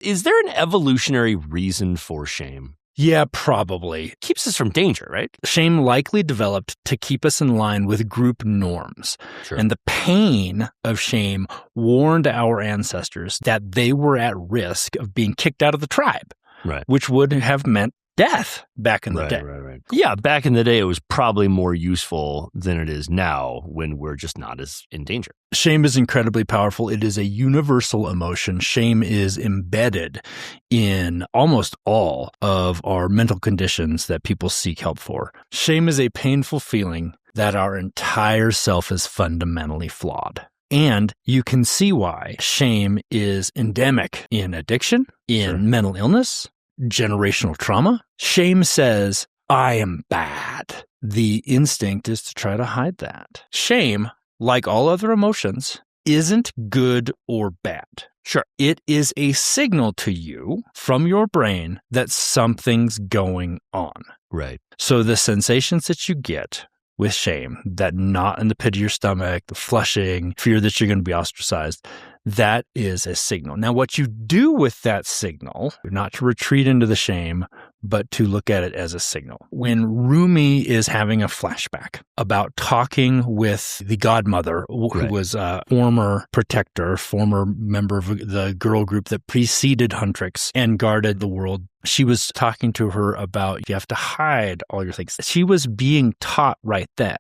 Is there an evolutionary reason for shame? Yeah, probably. Keeps us from danger, right? Shame likely developed to keep us in line with group norms. Sure. And the pain of shame warned our ancestors that they were at risk of being kicked out of the tribe, Right. which would have meant death back in the day. Right. Yeah, back in the day, it was probably more useful than it is now when we're just not as in danger. Shame is incredibly powerful. It is a universal emotion. Shame is embedded in almost all of our mental conditions that people seek help for. Shame is a painful feeling that our entire self is fundamentally flawed. And you can see why shame is endemic in addiction, in mental illness, generational trauma. Shame says, I am bad. The instinct is to try to hide that. Shame, like all other emotions, isn't good or bad. Sure. It is a signal to you from your brain that something's going on. Right. So the sensations that you get with shame, that knot in the pit of your stomach, the flushing, fear that you're going to be ostracized, that is a signal. Now, what you do with that signal, not to retreat into the shame, but to look at it as a signal. When Rumi is having a flashback about talking with the godmother, who was a former protector, former member of the girl group that preceded Huntrix and guarded the world, she was talking to her about you have to hide all your things. She was being taught right then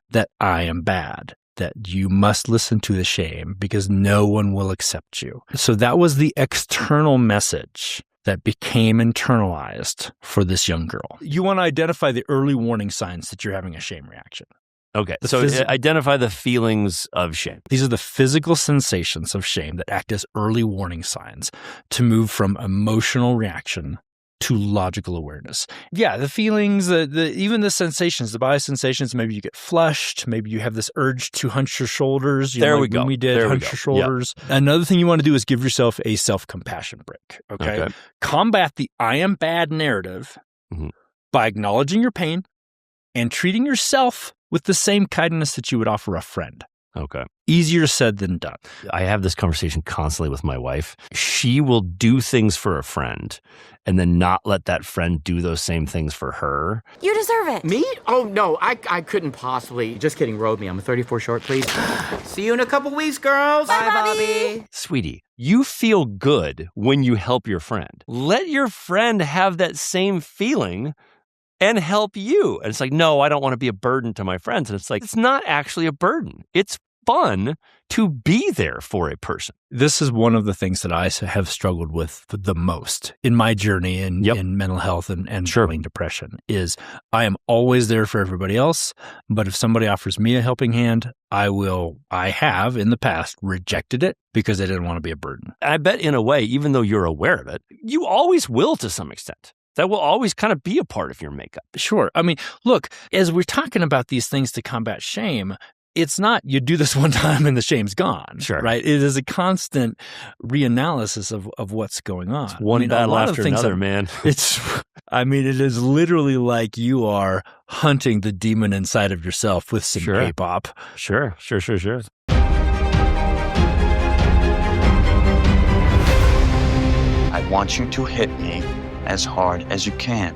that I am bad, that you must listen to the shame because no one will accept you. So that was the external message that became internalized for this young girl. You want to identify the early warning signs that you're having a shame reaction. Okay, so identify the feelings of shame. These are the physical sensations of shame that act as early warning signs to move from emotional reaction to logical awareness. Yeah, the feelings, even the sensations, the body sensations, maybe you get flushed, maybe you have this urge to hunch your shoulders. There we go. We did hunch your shoulders. Yep. Another thing you want to do is give yourself a self-compassion break, okay? Combat the I am bad narrative by acknowledging your pain and treating yourself with the same kindness that you would offer a friend. Okay. Easier said than done. I have this conversation constantly with my wife. She will do things for a friend and then not let that friend do those same things for her. You deserve it. Me? Oh, no, I couldn't possibly. Just kidding, road me. I'm a 34 short, please. See you in a couple weeks, girls. Bye, Bobby. Sweetie, you feel good when you help your friend. Let your friend have that same feeling and help you. And it's like, no, I don't want to be a burden to my friends. And it's like, it's not actually a burden. It's fun to be there for a person. This is one of the things that I have struggled with the most in my journey in mental health and depression is I am always there for everybody else. But if somebody offers me a helping hand, I have in the past rejected it because I didn't want to be a burden. I bet in a way, even though you're aware of it, you always will to some extent. That will always kind of be a part of your makeup. Sure. I mean, look, as we're talking about these things to combat shame, it's not you do this one time and the shame's gone, right? It is a constant reanalysis of what's going on. It's one battle after another, man. It is literally like you are hunting the demon inside of yourself with some K-pop. Sure. I want you to hit me as hard as you can.